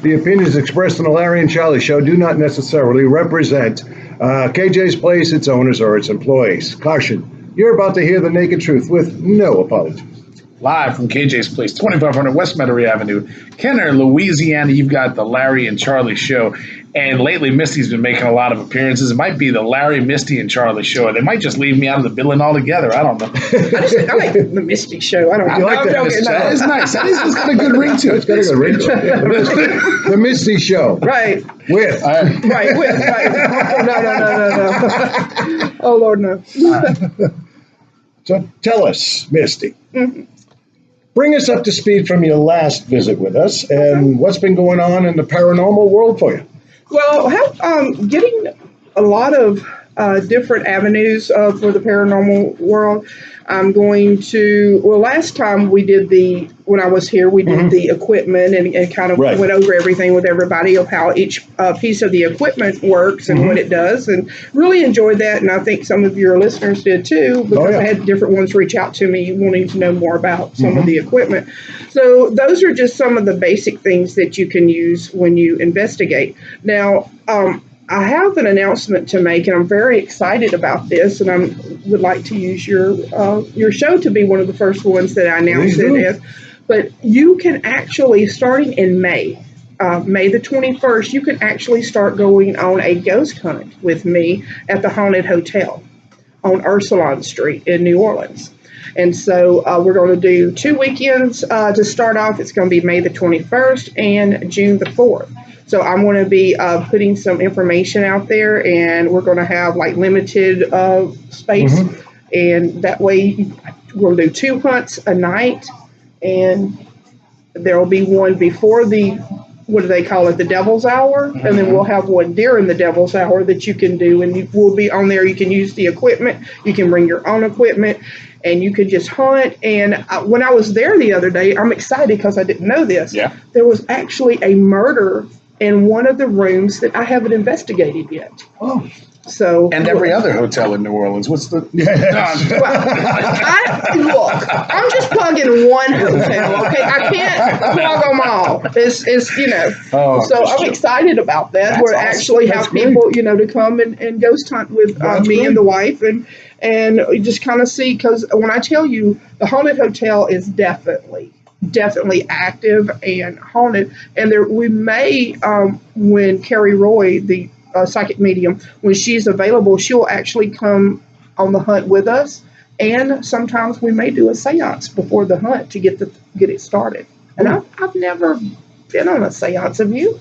The opinions expressed on the Larry and Charlie Show do not necessarily represent KJ's Place, its owners, or its employees. Caution, you're about to hear the naked truth with no apologies. Live from KJ's Place, 2500 West Metairie Avenue, Kenner, Louisiana. You've got the Larry and Charlie Show. And lately, Misti's been making a lot of appearances. It might be the Larry, Misti, and Charlie Show. They might just leave me out of the billing altogether. I don't know. I like the Misti Show. I don't know. like that? That is nice. It's got a good ring to it. It's got a good ring to it. The Misti Show. Right. With. Right. With. Right. No. Oh, Lord, no. So tell us, Misti. Mm-hmm. Bring us up to speed from your last visit with us and what's been going on in the paranormal world for you. Well, getting a lot of different avenues for the paranormal world. I'm going to, last time when I was here, we did the equipment and kind of went over everything with everybody of how each piece of the equipment works and what it does, and really enjoyed that. And I think some of your listeners did too, because I had different ones reach out to me wanting to know more about some of the equipment. So those are just some of the basic things that you can use when you investigate. Now, I have an announcement to make, and I'm very excited about this, and I would like to use your show to be one of the first ones that I announce it as. But you can actually, starting in May the 21st, you can actually start going on a ghost hunt with me at the Haunted Hotel on Ursuline Street in New Orleans. And so we're going to do 2 weekends to start off. It's going to be May the 21st and June the 4th. So I'm going to be putting some information out there, and we're going to have like limited space. And that way we'll do 2 hunts a night, and there will be one before the, what do they call it, the Devil's Hour, and then we'll have one during the Devil's Hour that you can do, and we'll be on there. You can use the equipment. You can bring your own equipment, and you could just hunt. And when I was there the other day, I'm excited because I didn't know this. Yeah. There was actually a murder in one of the rooms that I haven't investigated yet. Oh. So, and every other hotel in New Orleans. What's the? Look, I'm just plugging one hotel. Okay, I can't plug them all. It's you know. Oh, so I'm excited about that. That's We're awesome. actually have people, to come and ghost hunt with me and the wife, and just kind of see, because when I tell you, the Haunted Hotel is definitely active and haunted. And we may, when Carrie Roy, the psychic medium, when she's available, she'll actually come on the hunt with us. And sometimes we may do a seance before the hunt to get it started. And I've never been on a seance. Have you?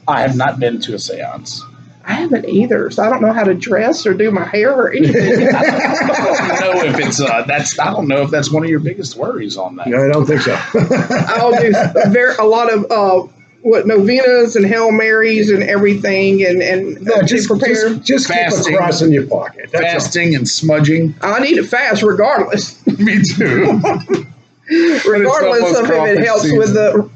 I have not been to a seance. I haven't either, so I don't know how to dress or do my hair or anything. I don't know if it's I don't know if that's one of your biggest worries on that. No, I don't think so. I'll do a lot of novenas and Hail Marys and everything, and just prepare. Just keep Fasting. a cross in your pocket. That's Fasting and smudging. I need it fast, regardless. Me too. Regardless of if it helps season. with the.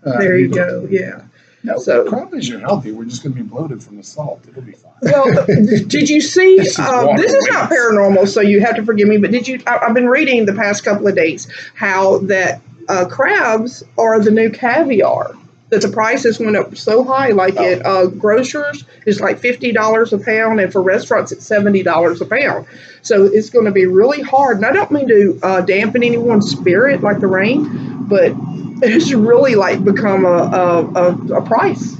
There you go. Yeah. No, So crawfish are healthy. We're just going to be bloated from the salt. It'll be fine. Well, did you see? This is water This is not weights. paranormal, so you have to forgive me. But did you? I've been reading the past couple of days how that crabs are the new caviar. That the prices went up so high, like at grocers, it's like $50 a pound, and for restaurants, it's $70 a pound. So it's going to be really hard. And I don't mean to dampen anyone's spirit like the rain, but it's really like become a price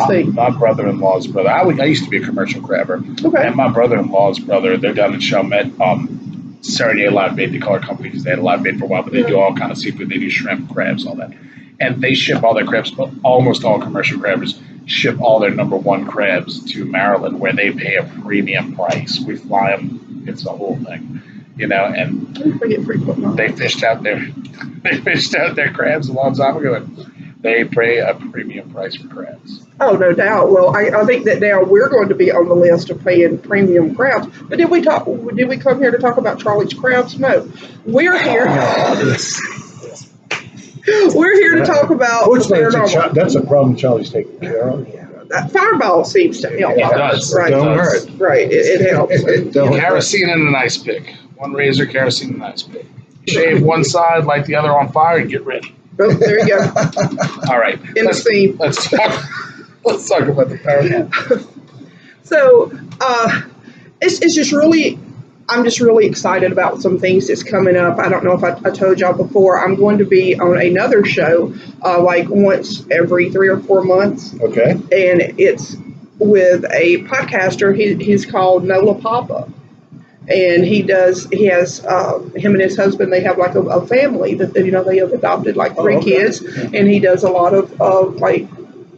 thing. My brother-in-law's brother. I used to be a commercial crabber. Okay. And my brother-in-law's brother, they're down in Chalmette. Saturday Live Bait, they call it company because they had a live bait for a while, but they do all kind of seafood. They do shrimp, crabs, all that. And they ship all their crabs, but almost all commercial crabbers ship all their number one crabs to Maryland, where they pay a premium price. We fly them. It's the whole thing, and they fished out their crabs a long time ago, and they pay a premium price for crabs. Oh, no doubt. Well, I think that now we're going to be on the list of paying premium crabs. But did we come here to talk about Charlie's Crabs? No. We're here. We're here to talk about paranormal. That's a problem Charlie's taking care of. That Fireball seems to help. It does. Right. Don't hurt. Right. It helps. Kerosene and an ice pick. One razor, kerosene and an ice pick. Shave one side, light the other on fire, and get ready. Oh, there you go. All right. In the scene. Let's talk about the paranormal. So it's just really, I'm just really excited about some things that's coming up. I don't know if I told y'all before, I'm going to be on another show like once every 3 or 4 months. Okay. And it's with a podcaster. He's called Nola Papa. And him and his husband, they have like a family that, they have adopted like 3 kids. And he does a lot of like,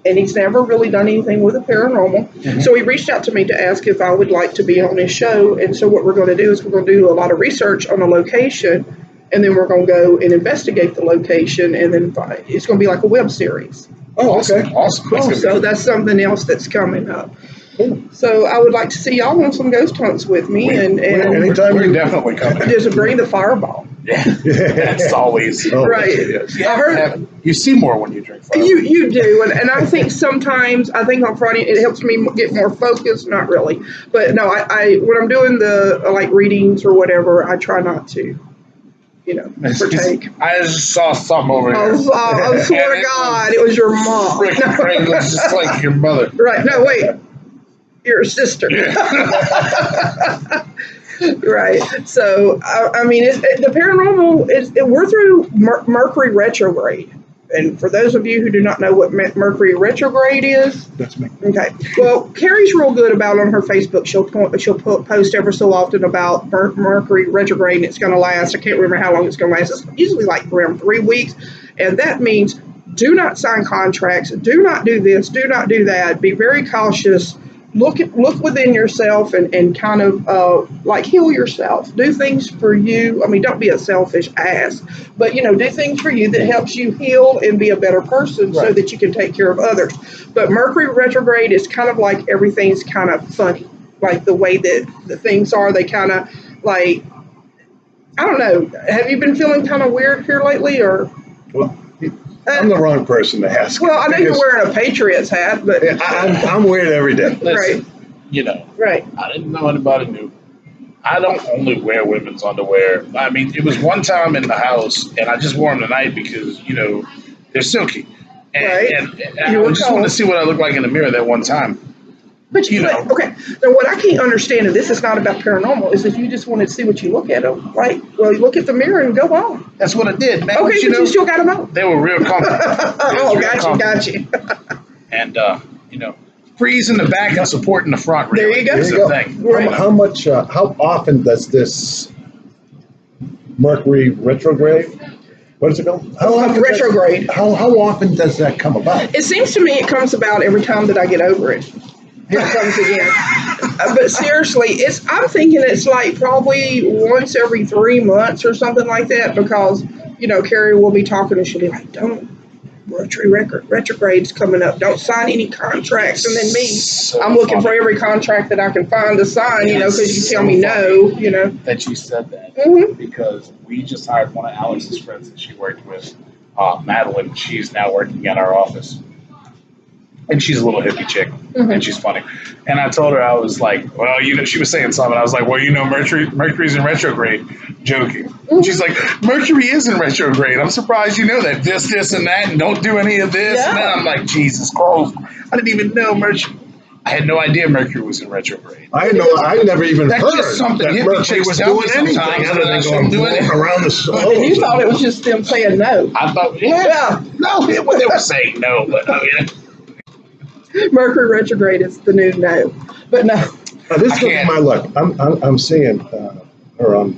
and he's never really done anything with the paranormal. Mm-hmm. So he reached out to me to ask if I would like to be on his show. And so what we're going to do is we're going to do a lot of research on a location, and then we're going to go and investigate the location, and then it's going to be like a web series. Oh, okay. Awesome. Cool. So that's something else that's coming up. Cool. So I would like to see y'all on some ghost hunts with me, and anytime we're definitely coming. Just bring the fireball. Yeah, that's always right. I heard you see more when you drink fireball. You do, and I think sometimes on Friday it helps me get more focused. Not really, but no, I when I'm doing the like readings or whatever, I try not to. Partake. I just saw something over here. I swear to God, it was your mom. It was just like your mother. Right. No, wait. Your sister. Right. So, I mean, the paranormal we're through Mercury Retrograde. And for those of you who do not know what Mercury Retrograde is, that's me. Okay. Well, Carrie's real good about on her Facebook. She'll post ever so often about Mercury Retrograde, and it's going to last. I can't remember how long it's going to last. It's usually like around 3 weeks, and that means do not sign contracts. Do not do this. Do not do that. Be very cautious. Look within yourself and kind of like heal yourself. Do things for you. I mean, don't be a selfish ass, but do things for you that helps you heal and be a better person, right, so that you can take care of others. But Mercury Retrograde is kind of like everything's kind of funny, like the way that the things are. They kind of like, I don't know. Have you been feeling kind of weird here lately, or? Well, I'm the wrong person to ask. Well, I know you're wearing a Patriots hat, but I'm wearing it every day. Listen, right. Right. I didn't know anybody knew. I don't only wear women's underwear. I mean, it was one time in the house, and I just wore them tonight because they're silky, and I just wanted to see what I look like in the mirror that one time. But okay. Now, what I can't understand, and this is not about paranormal, is if you just wanted to see what you look at them, like, well, you look at the mirror and go on. That's what I did, man. Okay, but you still got them on. They were real comfortable. Got you. And freeze in the back and support in the front. There Really, you go. Thing. Right. How often does this Mercury retrograde? What is it called? Retrograde. How often does that come about? It seems to me it comes about every time that I get over it. It comes again. But seriously, I'm thinking it's like probably once every 3 months or something like that, because Carrie will be talking and she'll be like, "Don't, Mercury retrograde's coming up. Don't sign any contracts." And then me, I'm looking for every contract that I can find to sign, because you tell me no, That you said that, because we just hired one of Alex's friends that she worked with, Madeline. She's now working at our office. And she's a little hippie chick, and she's funny. And I told her, I was like, well, she was saying something. I was like, well, Mercury's in retrograde, joking. And she's like, Mercury is in retrograde. I'm surprised you know that. This, and that, and don't do any of this. Yeah. And then I'm like, Jesus Christ, I didn't even know Mercury. I had no idea Mercury was in retrograde. I never even heard just something that Mercury was doing anything other than going around the sun. And you thought it was just them saying no. I thought, yeah. No, they were saying no, but I mean. Mercury retrograde is the new no, but no. This is going to be my luck. I'm seeing her on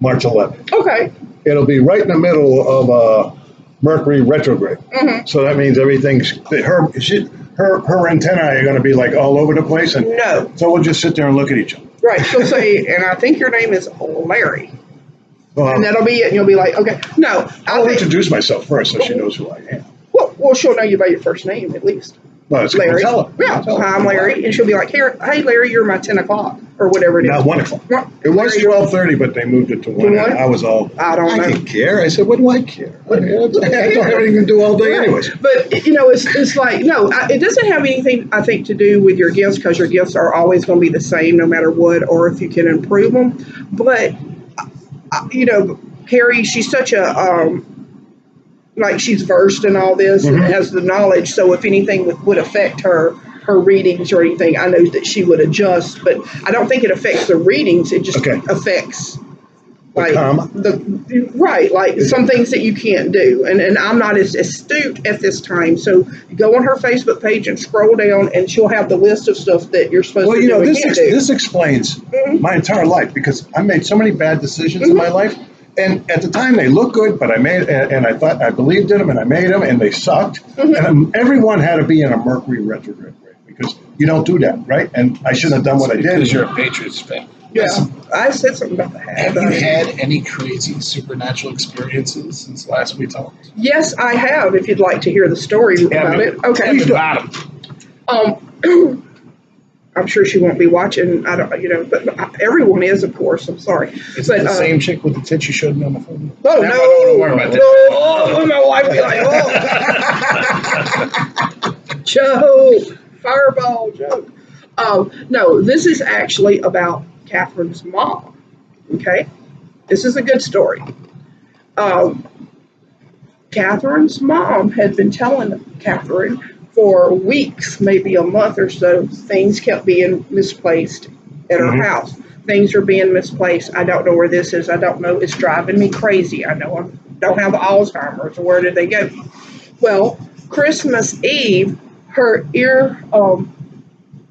March 11th. Okay. It'll be right in the middle of Mercury retrograde. Mm-hmm. So that means everything's her antennae are going to be like all over the place, and no. So we'll just sit there and look at each other. Right. She'll say, and I think your name is Larry. And that'll be it. And you'll be like, okay, no. I'll introduce myself first so she knows who I am. Well, she'll know you by your first name at least. Well, it's Larry. Tell her. Yeah, hi, I'm Larry. And she'll be like, hey, Larry, you're my 10 o'clock or whatever it is. Not 1 o'clock. It was 12:30, but they moved it to 1. I was all, I don't know. I didn't care. I said, what do I care? I don't have anything to do all day anyways. But, it's like, no, it doesn't have anything, I think, to do with your gifts, because your gifts are always going to be the same no matter what, or if you can improve them. But, Carrie, she's such a, like she's versed in all this and has the knowledge. So if anything would affect her readings or anything, I know that she would adjust. But I don't think it affects the readings. It just affects like like some things that you can't do. And I'm not as astute at this time. So go on her Facebook page and scroll down, and she'll have the list of stuff that you're supposed to do. Well, and can't do. this explains my entire life, because I made so many bad decisions in my life. And at the time, they looked good, but I thought I believed in them, and I made them, and they sucked. And everyone had to be in a Mercury Retrograde, because you don't do that, right? And I shouldn't have done what I did. Because you're a Patriots fan. Yeah, I said something about the hat. Have you had any crazy supernatural experiences since last we talked? Yes, I have. If you'd like to hear the story about it, okay. I'm sure she won't be watching. I don't, but everyone is, of course. I'm sorry. Is it the same chick with the tits you showed me on the phone? Oh no! Don't worry about that. Oh, my wife be like, oh, Joe, fireball, Joe. No, this is actually about Catherine's mom. Okay, this is a good story. Catherine's mom had been telling Catherine for weeks, maybe a month or so, things kept being misplaced at her house. Things are being misplaced. I don't know where this is. I don't know. It's driving me crazy. I know I don't have Alzheimer's. Where did they go? Well, Christmas Eve, her hearing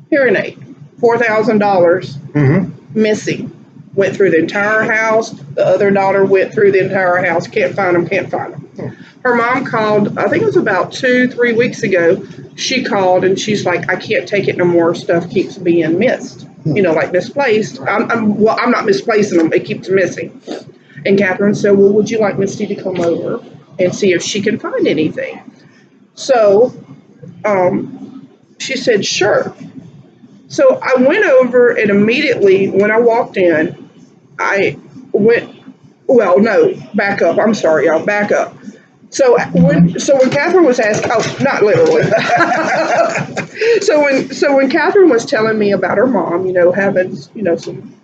aid, $4,000 missing. Went through the entire house. The other daughter went through the entire house. Can't find them. Her mom called, I think it was about 2-3 weeks ago. She called and she's like, I can't take it no more. Stuff keeps being missed, like misplaced. I'm not misplacing them. It keeps missing. And Catherine said, well, would you like Misty to come over and see if she can find anything? So she said, sure. So I went over, and immediately when I walked in, back up. I'm sorry, y'all, back up. So when Catherine was asking, not literally. so when Catherine was telling me about her mom, having, some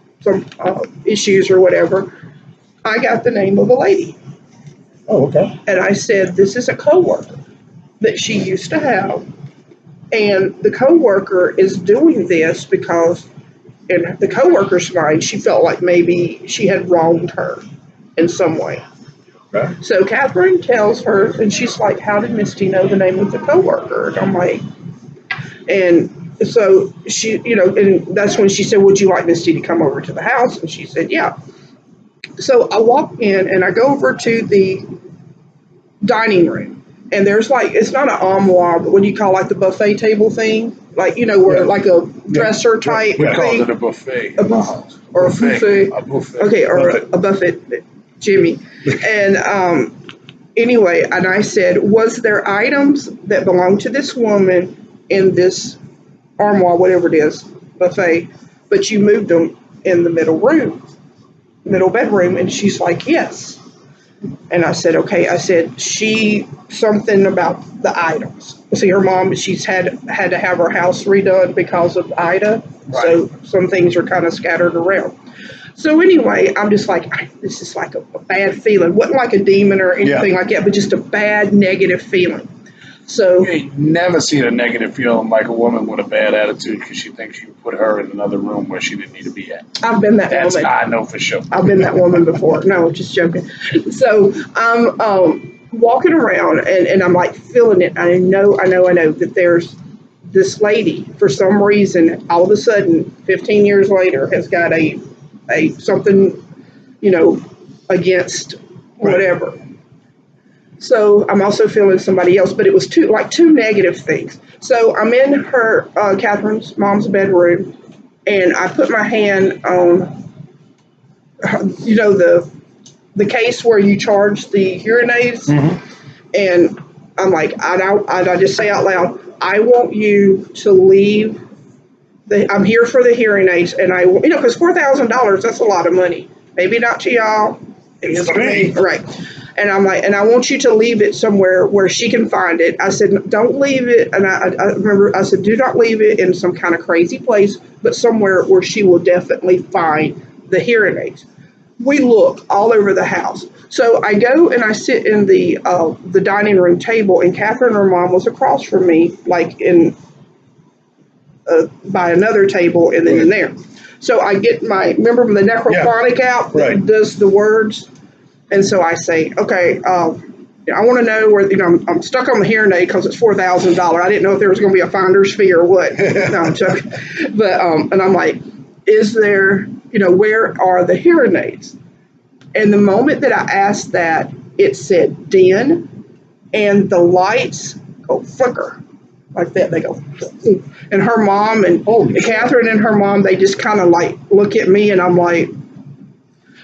issues or whatever, I got the name of a lady. Oh, okay. And I said, this is a coworker that she used to have. And the coworker is doing this because in the coworker's mind, she felt like maybe she had wronged her in some way. Right. So Catherine tells her, and she's like, how did Misty know the name of the coworker? And I'm like, and so she, and that's when she said, would you like Misty to come over to the house? And she said, yeah. So I walk in and I go over to the dining room. And there's it's not an armoire, but what do you call the buffet table thing? Where like a dresser type We thing. call it a buffet. A buffet. Or a buffet. A buffet. Okay, or a buffet, Jimmy. And anyway, and I said, was there items that belong to this woman in this armoire, whatever it is, buffet, but you moved them in the middle bedroom? And she's like, yes. And I said, okay. I said, something about the items. See, her mom, she's had to have her house redone because of Ida. Right. So some things are kind of scattered around. So anyway, I'm just like, this is like a bad feeling. Wasn't like a demon or anything like that, but just a bad negative feeling. So you ain't never seen a negative feeling like a woman with a bad attitude because she thinks you put her in another room where she didn't need to be at. I've been that woman. I know for sure. I've been that woman before. No, just joking. So I'm walking around and I'm like feeling it. I know that there's this lady, for some reason, all of a sudden, 15 years later, has got a something, against whatever. Right. So I'm also feeling somebody else, but it was two negative things. So I'm in her, Catherine's mom's bedroom, and I put my hand on, the case where you charge the hearing aids, and I'm like, I just say out loud, I want you to leave. I'm here for the hearing aids, and because $4,000, that's a lot of money. Maybe not to y'all. It's to me. Right. And I'm like, and I want you to leave it somewhere where she can find it. I said, don't leave it. And I remember I said, do not leave it in some kind of crazy place, but somewhere where she will definitely find the hearing aids. we look all over the house. So I go and I sit in the dining room table, and Catherine, her mom, was across from me, like in by another table, and then in there. So I get remember the necrophonic out that does the words, and so I say, okay, I want to know where, I'm stuck on the hearing aid because it's $4,000. I didn't know if there was going to be a finder's fee or what. No, I'm joking. But and I'm like, is there, where are the hearing aids? And the moment that I asked that, it said dim, and the lights go flicker like that. They go, and her mom and Catherine and her mom, they just kind of like look at me, and I'm like,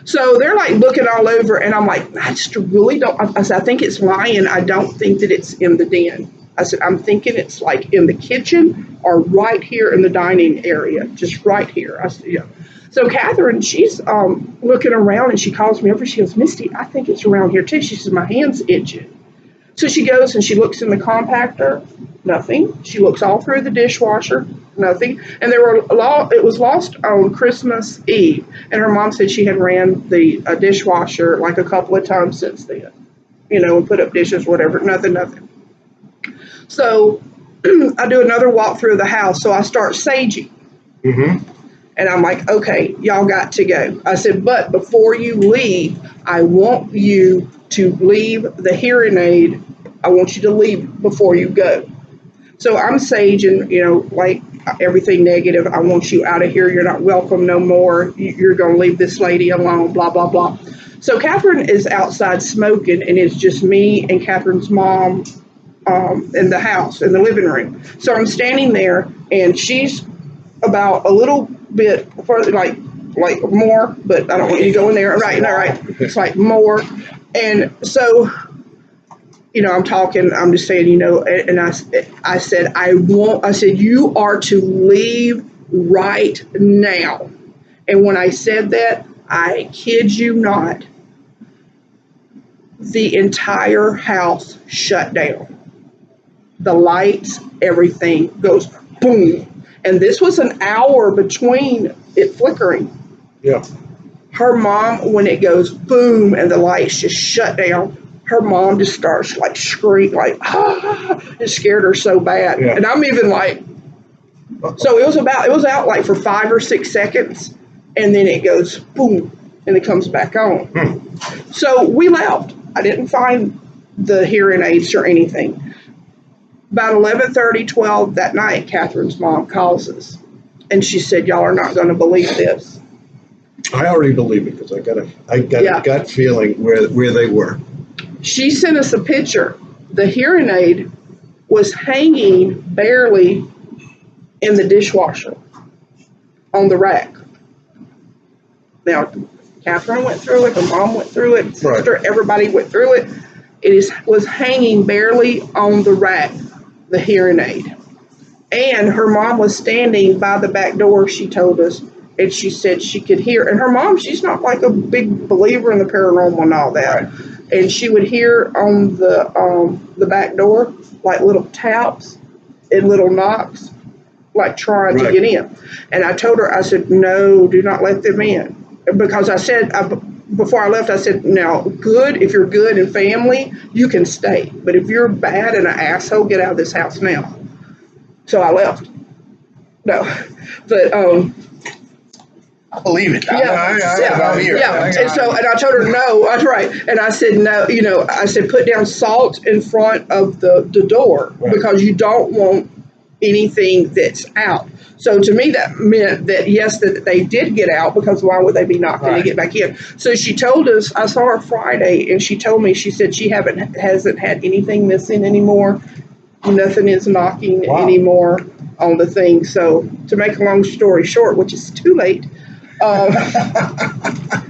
so they're like looking all over, and I'm like, I just really don't. I said, I think it's lying. I don't think that it's in the den. I said, I'm thinking it's like in the kitchen or right here in the dining area, just right here. I said, yeah. So Catherine, she's looking around, and she calls me over. She goes, Misti, I think it's around here too. She says, my hand's itching. So she goes and she looks in the compactor, nothing. She looks all through the dishwasher, nothing. And it was lost on Christmas Eve. And her mom said she had ran the dishwasher like a couple of times since then, and put up dishes, whatever, nothing. So I do another walk through the house. So I start saging. Mm-hmm. And I'm like, okay, y'all got to go. I said, but before you leave, I want you to leave the hearing aid. I want you to leave before you go. So I'm saging, like everything negative. I want you out of here. You're not welcome no more. You're going to leave this lady alone, blah, blah, blah. So Catherine is outside smoking, and it's just me and Catherine's mom in the house, in the living room. So I'm standing there, and she's about a little bit further, like more, but I don't want you to go in there. Right. It's like more. And so, I'm talking, I'm just saying, and I said, you are to leave right now. And when I said that, I kid you not, the entire house shut down. The lights, everything goes boom. And this was an hour between it flickering. Yeah. Her mom, when it goes boom and the lights just shut down, her mom just starts like screaming, like, it scared her so bad. Yeah. And I'm even like, so it was out like for 5 or 6 seconds, and then it goes boom, and it comes back on. So we left. I didn't find the hearing aids or anything. About 11:30, 12 that night, Catherine's mom calls us, and she said, y'all are not going to believe this. I already believe it because I got a gut feeling where they were. She sent us a picture. The hearing aid was hanging barely in the dishwasher on the rack. Now, Catherine went through it, her mom went through it, sister, everybody went through it. It was hanging barely on the rack, the hearing aid. And her mom was standing by the back door, she told us, and she said she could hear. And her mom, she's not like a big believer in the paranormal and all that. Right. And she would hear on the back door, like little taps and little knocks, like trying to get in. And I told her, I said, no, do not let them in. Because I said, before I left, I said, now, if you're good and family, you can stay. But if you're bad and an asshole, get out of this house now. So I left. No. But, I believe it. Yeah. And I told her no. That's right. And I said no. I said put down salt in front of the door because you don't want anything that's out. So to me that meant that yes, that they did get out, because why would they be knocking to get back in? So she told us. I saw her Friday, and she told me, she said she hasn't had anything missing anymore. Nothing is knocking anymore on the thing. So to make a long story short, which is too late.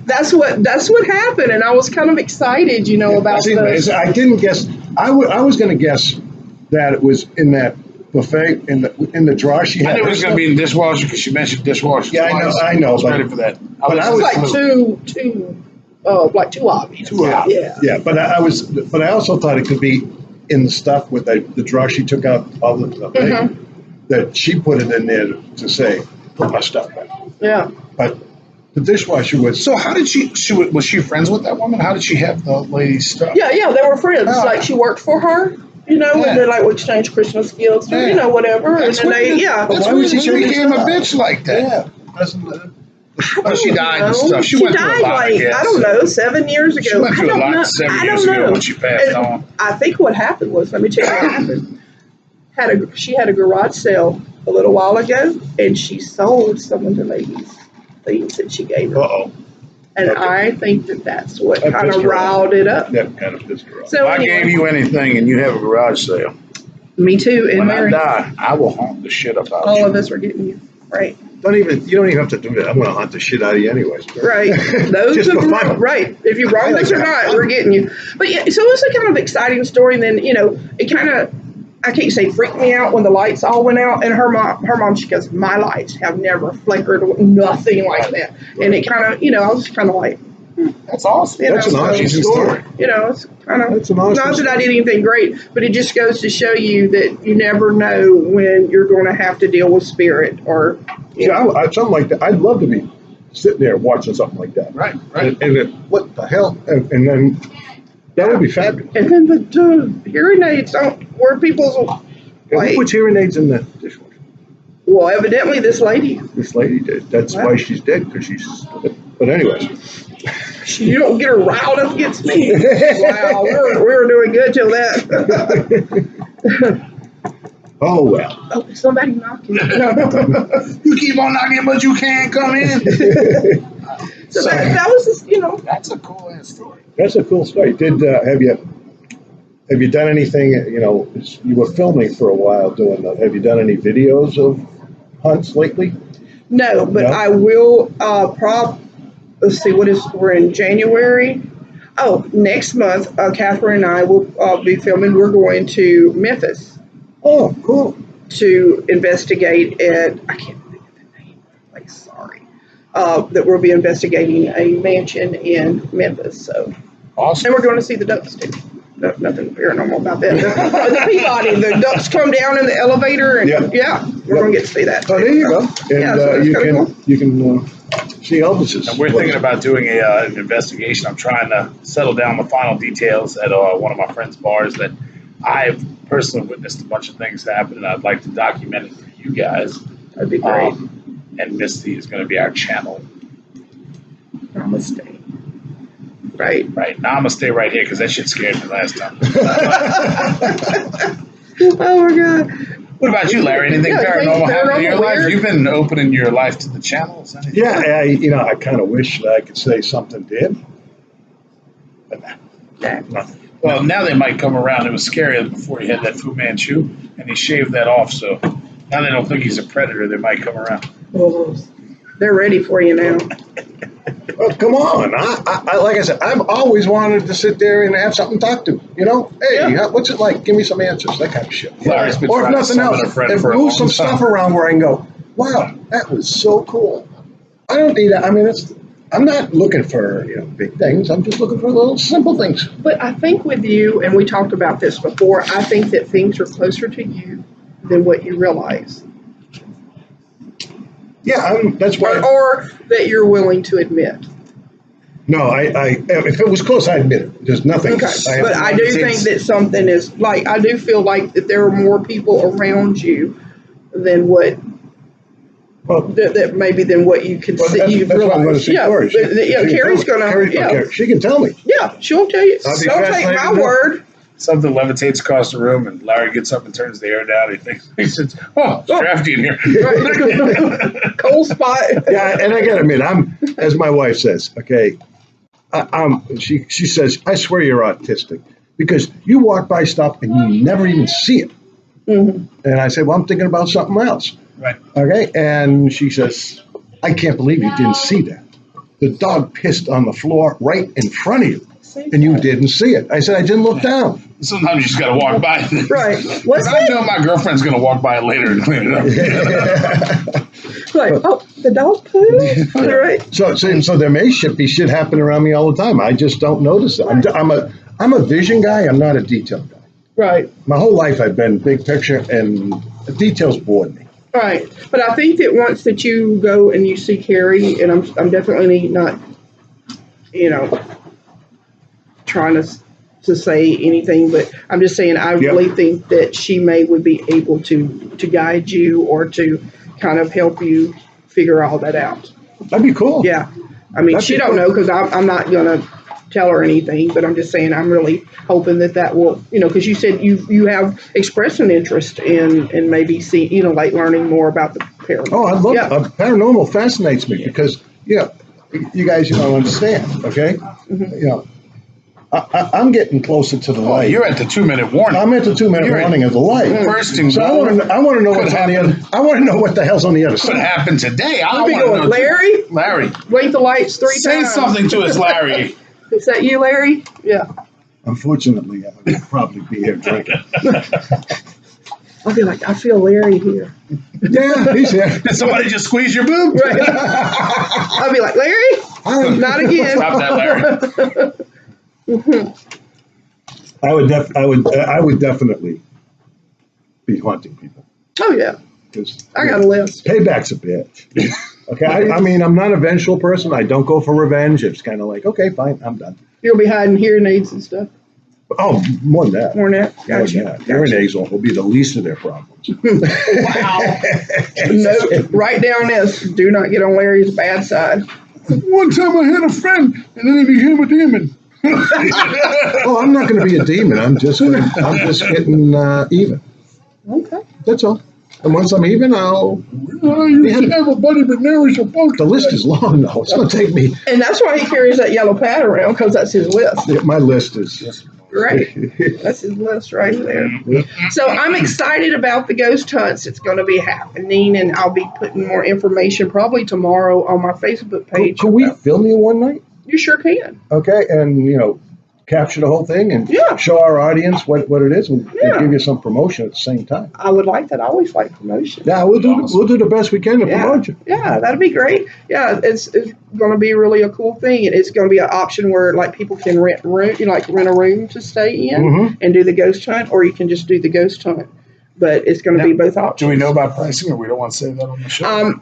That's what happened, and I was kind of excited, about this. I didn't guess. I was going to guess that it was in that buffet in the drawer she had. I knew it was going to be in the dishwasher because she mentioned dishwasher. Yeah, twice. I know. I was ready for that. I was like too obvious. Yeah, but I also thought it could be in the stuff with the drawer she took out all the stuff that she put it in there to say put my stuff back. Yeah. But the dishwasher was. So how did was she friends with that woman? How did she have the lady's stuff? Yeah, they were friends. Oh. Like she worked for her, and they like would exchange Christmas gifts or whatever. That's and then weird. that's why would She she became a bitch like that. Yeah, doesn't. Oh, she died and stuff. She went through a died lot, I guess. I don't know, 7 years ago. She went through I a don't lot know. 7 years ago when she passed on. I think what happened was, let me tell you what happened. She had a garage sale a little while ago, and she sold some of the ladies' things that she gave her. Uh-oh. And Okay. I think that's what That kind of pissed her off. riled it up. That kind of pissed her off. So If I anyway, gave you anything and you have a garage sale, me too, and when Mary, I die, I will haunt the shit about all you. of us are getting you. Right. You don't even have to do that. I'm going to hunt the shit out of you anyways. Right. Those Just of for fun. right. If you wronged us or not, we're getting you. But yeah, so it was a kind of exciting story. And then, it kind of, I can't say freaked me out when the lights all went out. And her mom, she goes, my lights have never flickered, nothing like that. And it kind of, I was kind of like, That's awesome. That's an awesome story. it's kind of, That's an awesome not that I story. did anything great, but it just goes to show you that you never know when you're going to have to deal with spirit or, Something like that. I'd love to be sitting there watching something like that. Right. What the hell? And then that would be fabulous. and then the hearing aids where people's, Who puts hearing aids in the dishwasher? well, evidently this lady, This lady did. That's Wow. why she's dead, because she's stupid. But anyways. you don't get her riled up against me. Wow, we were doing good till that. Oh, well. Oh, somebody knocking. You keep on knocking, but you can't come in. So that was just, That's a cool ass story. That's a cool story. Have you done anything, you were filming for a while doing that. Have you done any videos of hunts lately? No, but No? I will let's see, we're in January. Oh, next month, Catherine and I will be filming. We're going to Memphis Oh, cool. to investigate I can't think of the name, like, sorry, that we'll be investigating a mansion in Memphis. So, Awesome. and we're going to see the ducks too. No, nothing paranormal about that. The Peabody, the ducks come down in the elevator, and we're going to get to see that. Oh, there you go. And so that's kinda cool. you can see Elvis's. And we're thinking about doing an investigation. I'm trying to settle down the final details at one of my friend's bars that I've personally witnessed a bunch of things happen, and I'd like to document it for you guys. That'd be great. And Misty is going to be our channel. Namaste. Right. Right. Now I'm going to stay right here because that shit scared me last time. Oh my God. What about you, Larry? Anything paranormal happen in your life? weird. You've been opening your life to the channels. Yeah, I kind of wish that I could say something did. But nothing. Well, now they might come around. It was scary before he had that Fu Manchu, and he shaved that off. So now they don't think he's a predator. They might come around. Oh, they're ready for you now. Well, come on. I like I said, I've always wanted to sit there and have something to talk to. Hey, what's it like? Give me some answers. That kind of shit. Larry's been Or if trying to nothing summon else, a friend and for a move long some time. stuff around where I can go, wow, that was so cool. I don't need that. I mean, I'm not looking for big things. I'm just looking for little simple things. But I think with you, and we talked about this before, I think that things are closer to you than what you realize. Yeah, that's why. Or that you're willing to admit. No, if it was close, I admit it. There's nothing. Okay, but I do think that something is, like, I do feel like that there are more people around you than what, that maybe than what you can see. That's You've what I'm going to realized. see Corey. Carrie's going to, she can tell me. yeah, she'll tell you. I'll be Don't take fascinated my to know. word. Something levitates across the room, and Larry gets up and turns the air down. He says, "Oh, it's drafty in here." Right. Cold spot. Yeah, and I gotta admit, I'm, as my wife says, okay, she says, I swear you're autistic because you walk by stuff and you never even see it. Mm-hmm. And I said, well, I'm thinking about something else. Right. Okay, and she says, I can't believe you didn't see that. The dog pissed on the floor right in front of you, and you didn't see it. I said, I didn't look down. Sometimes you just got to walk by. Right. Because I know my girlfriend's going to walk by it later and clean it up. Like, oh, the dog poo? All right. So there may be shit happening around me all the time. I just don't notice it. I'm a vision guy. I'm not a detail guy. Right. My whole life I've been big picture, and the details bored me. Right. But I think that once that you go and you see Carrie, and I'm definitely not, you know, trying to say anything, but I'm just saying I Yep. really think that she would be able to guide you or to kind of help you figure all that out. That'd be cool. Yeah. I mean, That'd she be don't cool. know because I'm not gonna tell her anything, but I'm just saying I'm really hoping that will, because you said you have expressed an interest in maybe like learning more about the paranormal. Oh, I love Yeah. paranormal fascinates me because you guys don't understand. Okay, I'm getting closer to the light. You're at the 2-minute warning. I'm at the 2-minute You're warning of the light. bursting. So I want to know what's on the other. I want to know what the hell's on the other What side. happened today? I I'll be want to going, know. Larry, Larry, blink the lights 3 say times. something to us, Larry. Is that you, Larry? Yeah. Unfortunately, I would probably be here drinking. I'll be like, I feel Larry here. Yeah, he's here. Did somebody just squeeze your boob? Right. I'll be like, Larry, not again. Stop that, Larry. I would definitely be haunting people. Oh yeah, 'Cause I got a list. payback's a bitch. Okay, I mean, I'm not a vengeful person. I don't go for revenge. It's kind of like, okay, fine, I'm done. You'll be hiding hearing aids and stuff. Oh, more than that. More than that. More Gotcha. than that. Hearing aids will be the least of their problems. Wow. No, write down this. Do not get on Larry's bad side. One time I had a friend, and then he became a demon. Oh, I'm not going to be a demon. I'm just getting even. Okay. That's all. And once I'm even, I'll. You should have a buddy, but now he's supposed The list is long, though. It's going to take me. And that's why he carries that yellow pad around, because that's his list. My list is. Right. That's his list right there. So I'm excited about the ghost hunts. It's going to be happening, and I'll be putting more information probably tomorrow on my Facebook page. Could we film you one night? You sure can. Okay, and capture the whole thing and Yeah. show our audience what it is, and Yeah. give you some promotion at the same time. I would like that. I always like promotion. Yeah, we'll do the best we can to promote you. Yeah, that'd be great. Yeah, it's going to be really a cool thing, and it's going to be an option where like people can rent a room to stay in Mhm. and do the ghost hunt, or you can just do the ghost hunt. But it's going to be both options. Do we know about pricing, or we don't want to say that on the show?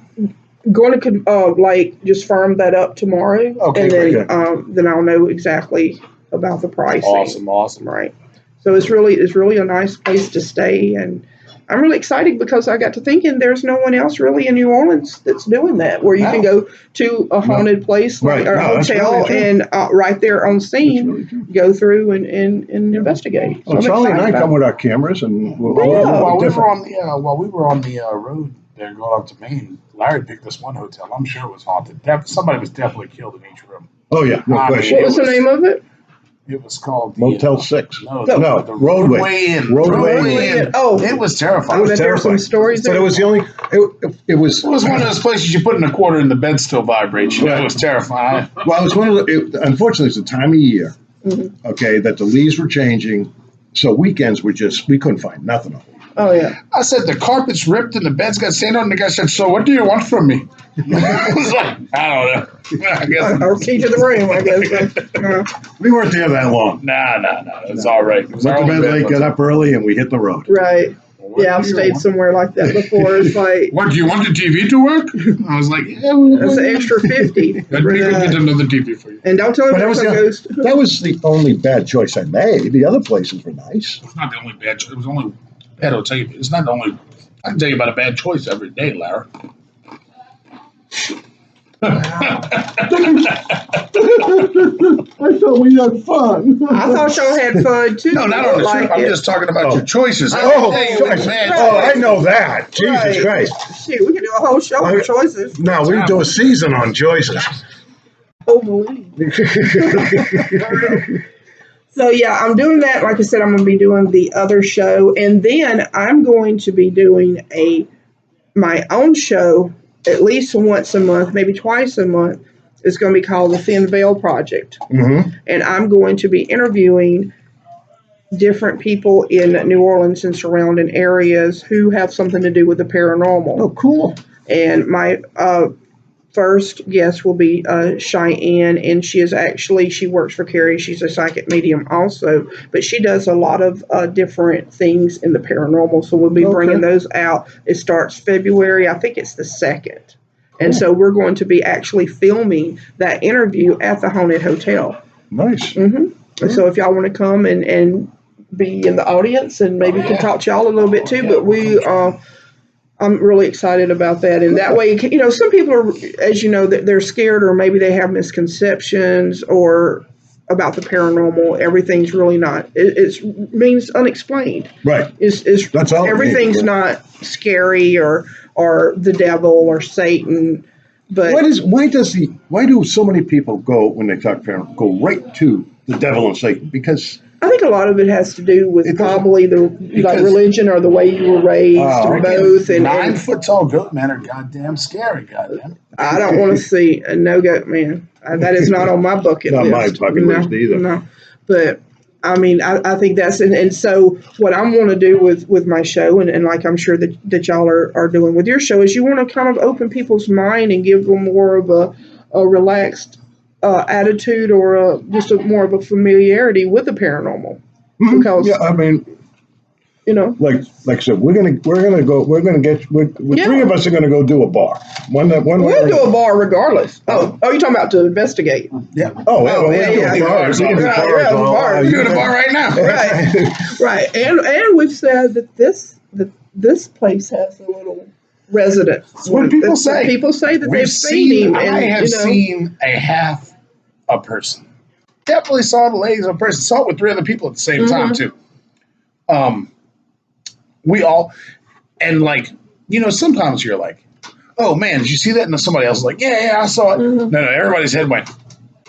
Going to just firm that up tomorrow, Okay, and then great. then I'll know exactly about the pricing. Awesome. Right. So it's really a nice place to stay, and I'm really excited because I got to thinking there's no one else really in New Orleans that's doing that, where you can go to a haunted place Right. or a No, that's hotel really true. and right there on That's scene, really true. go through and investigate. So Well, I'm Charlie and I excited come about with our cameras, and we'll Yeah. While we different. were on the road there going up to Maine, Larry picked this one hotel. I'm sure it was haunted. Somebody was definitely killed in each room. Oh yeah, no I mean, it. question. What was the name of it? It was called the, Motel 6. No, No, the Roadway. Inn. Roadway Inn. Oh, It was I terrifying. bet there's some terrifying. stories But there. it was the only. It was. It was one of those places you put in a quarter and the bed still vibrates. It was terrifying. Well, it was one of the. Unfortunately, it's the time of year. Mhm. Okay, that the leaves were changing, so weekends were we couldn't find nothing of them. Oh yeah. I said, the carpet's ripped and the bed's got sand on it. And the guy said, so what do you want from me? I was like, I don't know. I guess. Or key to the room, I guess. We weren't there that long. Nah. It's all right. It was Went our to own bed late, bed. got up early, and we hit the road. Right. What Yeah, I've do you stayed want? somewhere like that before. It's like What, do you want the TV to work? I was like, yeah. that's an extra 50 I'd for be good to get that. another TV for you. And don't tell me But there's a ghost. that was the only bad choice I made. The other places were nice. It's not the only bad choice. It was only bad. I'll tell you. It's not the only. I can tell you about a bad choice every day, Larry. I thought we had fun. I thought y'all had fun too. No, not on the like show. I'm it. just talking about your choices. Oh, Every day you choices. make bad Oh, I choices. know that. Jesus Right. Christ. Shit, we could do a whole show on choices. No, we do a season on choices. Oh, believe. So yeah, I'm doing that. Like I said, I'm going to be doing the other show, and then I'm going to be doing my own show at least once a month, maybe twice a month. It's going to be called the Thin Veil Project, Mm-hmm. and I'm going to be interviewing different people in New Orleans and surrounding areas who have something to do with the paranormal. Oh, cool. And my first guest will be Cheyenne, and she works for Carrie. She's a psychic medium also, but she does a lot of different things in the paranormal. So we'll be bringing those out. It starts February. I think it's the 2nd. And so we're going to be actually filming that interview at the Haunted Hotel. Nice. And so if y'all want to come and be in the audience, and maybe can talk to y'all a little bit too, but I'm really excited about that. And that way, some people are, as you know, they're scared, or maybe they have misconceptions or about the paranormal. Everything's really not. It means unexplained. Right. That's all. Everything's not scary or the devil or Satan. But why do so many people go, when they talk paranormal, go right to the devil and Satan? Because I think a lot of it has to do with probably the religion or the way you were raised, or both. And 9-foot tall goat men are goddamn scary. Goddamn. I don't want to see a no goat man. That is not on my bucket list. Not my bucket list either. No, but I mean, I think that's and so what I want to do with my show, and like I'm sure that y'all are doing with your show, is you want to kind of open people's mind and give them more of a relaxed attitude, or just more of a familiarity with the paranormal. Because I mean, like I said, we're gonna get three of us are gonna go do a bar. We'll do a bar regardless. Oh, you're talking about to investigate? Yeah. We'll do bars. We're doing a bar right now. Right. And we've said that this place has a little residence. That's what people say. People say that they've seen him. I have seen a half a person. Definitely saw the legs of a person. Saw it with 3 other people at the same time too. We all, and sometimes you're like, oh man, did you see that? And then somebody else is like, yeah, I saw it. No, everybody's head went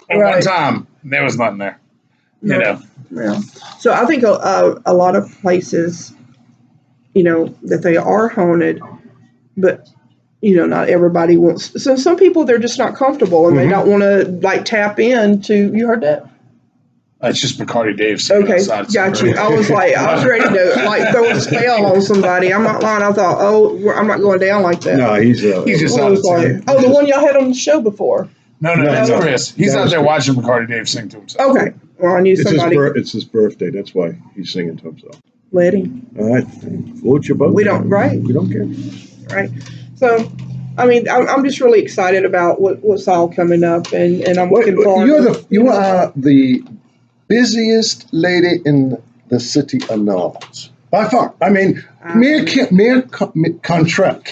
at one time. And there was nothing there. Yeah. So I think a lot of places, that they are haunted, but not everybody wants. So some people, they're just not comfortable, and they don't want to tap into. You heard that? It's just Bacardi Dave. Okay, got you. I was ready to throw a spell on somebody. I'm not lying. I thought, I'm not going down like that. No, he's just out of town. The one y'all had on the show before. No, it's Chris. He's out there watching Bacardi Dave sing to himself. Okay, well I knew somebody. It's his birthday. That's why he's singing to himself. Let him. All right, float your boat. We don't care. Right. So, I mean, I'm just really excited about what's all coming up, and I'm looking forward. You are the busiest lady in the city of New Orleans. By far. I mean, Mayor Cantrell.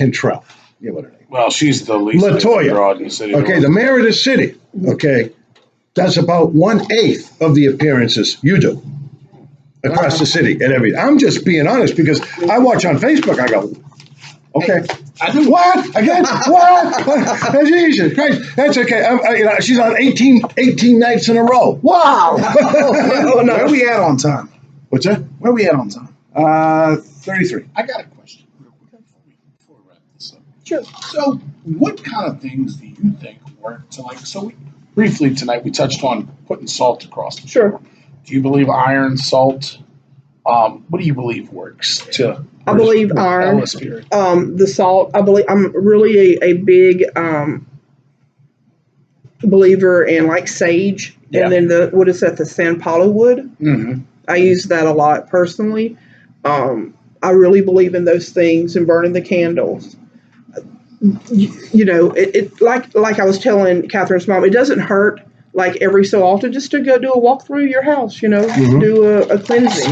Yeah, what her name? Well, she's the least LaToya. In the city. Okay, the mayor of the city. Okay, does about 1/8 of the appearances you do across the city and everything. I'm just being honest because I watch on Facebook. I go, okay. Hey, I do. What? Again? What? Jesus Christ. That's okay. She's on 18 nights in a row. Wow. Where are we at on time? What's that? Where are we at on time? 33. I got a question real quick before we wrap this up. Sure. So what kind of things do you think work to briefly tonight we touched on putting salt across the floor. Do you believe iron, salt? What do you believe works to? I believe iron. The salt. I believe I'm really a big believer in sage, and then the San Paulo wood. Mm-hmm. I use that a lot personally. I really believe in those things and burning the candles. It like I was telling Cathys Mom, it doesn't hurt every so often just to go do a walk through your house, do a cleansing,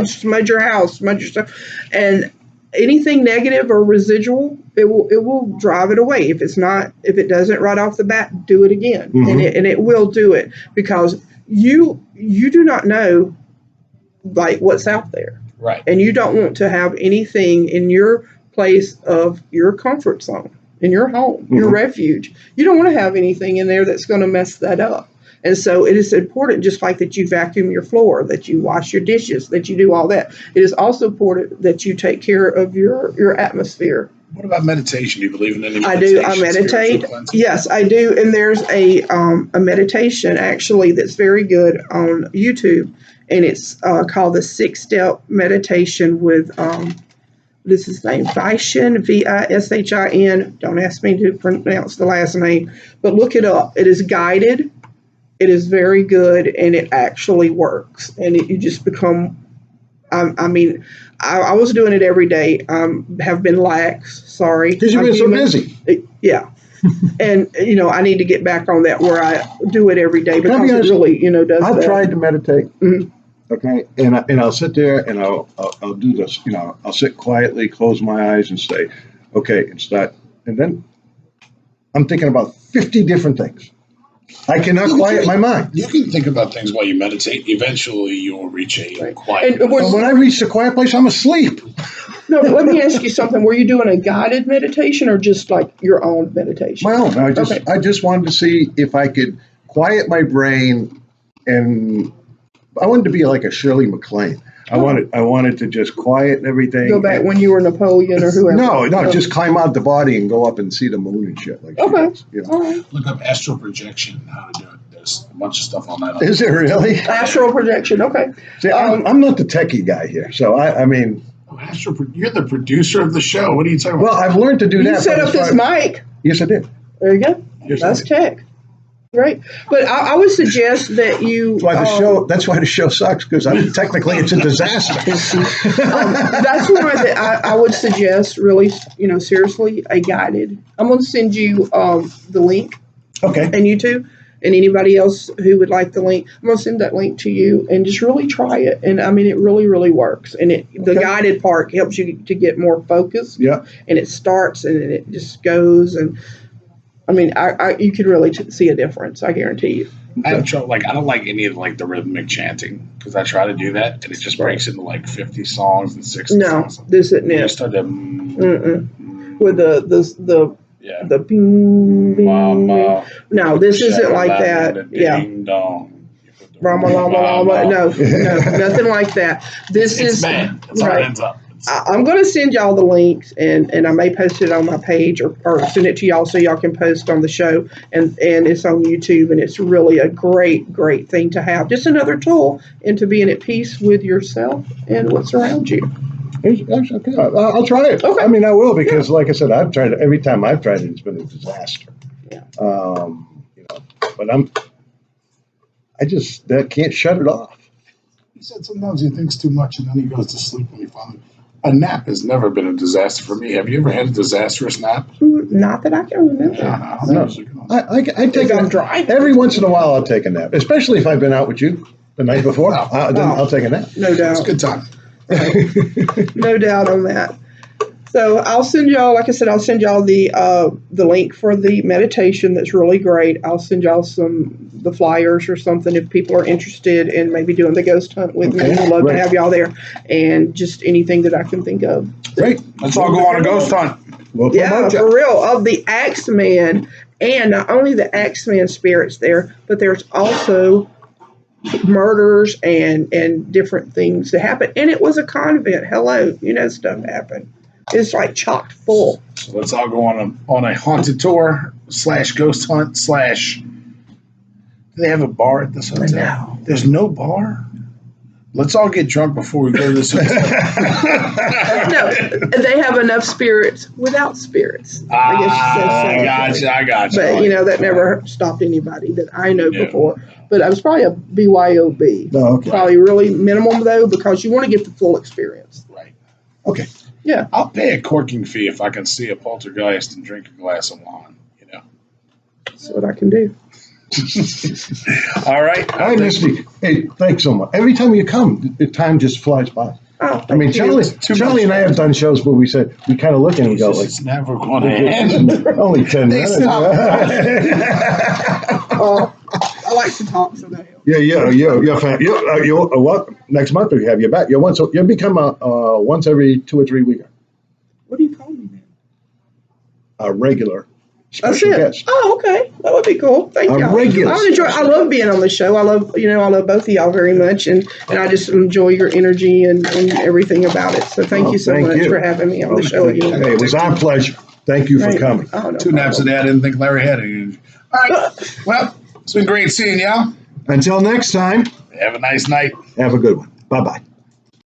smudge your house, smudge your stuff, and anything negative or residual, it will drive it away. If it doesn't right off the bat, do it again, and it will do it because you do not know what's out there, right? And you don't want to have anything in your place of your comfort zone, in your home, your refuge. You don't want to have anything in there that's going to mess that up. And so it is important, just like that you vacuum your floor, that you wash your dishes, that you do all that. It is also important that you take care of your atmosphere. What about meditation? Do you believe in any meditation? I do. I meditate. Yes, I do. And there's a meditation actually that's very good on YouTube, and it's called the 6-Step Meditation with this is his name, Vishin, Vishin. Don't ask me to pronounce the last name, but look it up. It is guided. It is very good, and it actually works. And you just become, I was doing it every day. Have been lax. Sorry. Because you've been so busy. Yeah. And, I need to get back on that where I do it every day because honest, it really, does I've that. tried to meditate. Mm-hmm. Okay. And I'll sit there and I'll do this, I'll sit quietly, close my eyes and say, okay, it's that. And then I'm thinking about 50 different things. I cannot quiet my mind. You can think about things while you meditate. Eventually, you will reach a quiet. And When I reach the quiet place, I'm asleep. No, but let me ask you something. Were you doing a guided meditation or just like your own meditation? My own. I just wanted to see if I could quiet my brain, and I wanted to be like a Shirley MacLaine. I wanted to just quiet everything. Go back when you were Napoleon or whoever. No, just climb out the body and go up and see the moon and shit. Like okay. All right. Look up astral projection, how to do it. There's a bunch of stuff on that. Is it really? Astral projection, okay. See, I'm not the techie guy here, so I mean. You're the producer of the show. What are you talking about? Well, I've learned to do that. You set up this mic. Yes, I did. There you go. Yes, that's tech. Right. But I would suggest that you. That's why the show sucks, because technically it's a disaster. That's why I would suggest, really, seriously, a guided. I'm going to send you the link. Okay. And YouTube. And anybody else who would like the link, I'm going to send that link to you and just really try it. And I mean, it really, really works. And the guided part helps you to get more focus. Yeah. And it starts and it just goes. And I mean, you could really see a difference. I guarantee you. I have trouble. I don't like any of the rhythmic chanting because I try to do that and it just breaks into 50 songs and 60 songs. No, this isn't it. You start to with the yeah. The bing, bing, bing. No, this isn't like that. Yeah. Dong. Rama, lama, lama. No, nothing like that. This it's is bad. That's how it ends up. I'm going to send y'all the links, and I may post it on my page or send it to y'all so y'all can post on the show. And it's on YouTube, and it's really a great, great thing to have. Just another tool into being at peace with yourself and what's around you. Okay, I'll try it. Okay. I mean, I will, because like I said, I've tried it. Every time I've tried it, it's been a disaster. Yeah. But I just can't shut it off. He said sometimes he thinks too much and then he goes to sleep when he finally. A nap has never been a disaster for me. Have you ever had a disastrous nap? Not that I can remember. I take a nap. Every once in a while, I'll take a nap, especially if I've been out with you the night before. Then I'll take a nap. No doubt. It's a good time. No doubt on that. So I'll send y'all, like I said, the link for the meditation. That's really great. I'll send y'all the flyers or something if people are interested in maybe doing the ghost hunt with me. I'd love to have y'all there, and just anything that I can think of. Great. Let's all go on a ghost hunt. Yeah, for real. Of the Axeman, and not only the Axeman spirits there, but there's also murders and different things that happen. And it was a convent. Hello, stuff happened. It's chock full. So let's all go on a haunted tour / ghost hunt / Do they have a bar at this hotel? No. There's no bar? Let's all get drunk before we go to this hotel. No, they have enough spirits without spirits. I got you. But, that never stopped anybody that I know before. But I was probably a BYOB. Oh, okay. Probably really minimum, though, because you want to get the full experience. Right. Okay. Yeah. I'll pay a corking fee if I can see a poltergeist and drink a glass of wine, That's what I can do. All right. Hi, Misti. Hey, thanks so much. Every time you come, the time just flies by. Oh, I mean, Charlie and I have done shows where we said, we kind of look at it and go it's never going to end. Only 10 minutes. I like to talk, so that helps. You're fan. What? Next month we have you back. You'll become a once every 2 or 3 weeker. What do you call me then? A regular special guest. Oh, okay. That would be cool. Thank you. Regular. I love being on the show. I love both of y'all very much, and I just enjoy your energy and everything about it. So thank you so much for having me on the show again. Hey, it was our pleasure. Thank you for coming. Oh, no 2 naps a day. I didn't think Larry had any. All right. Well, it's been great seeing y'all. Until next time. Have a nice night. Have a good one. Bye-bye.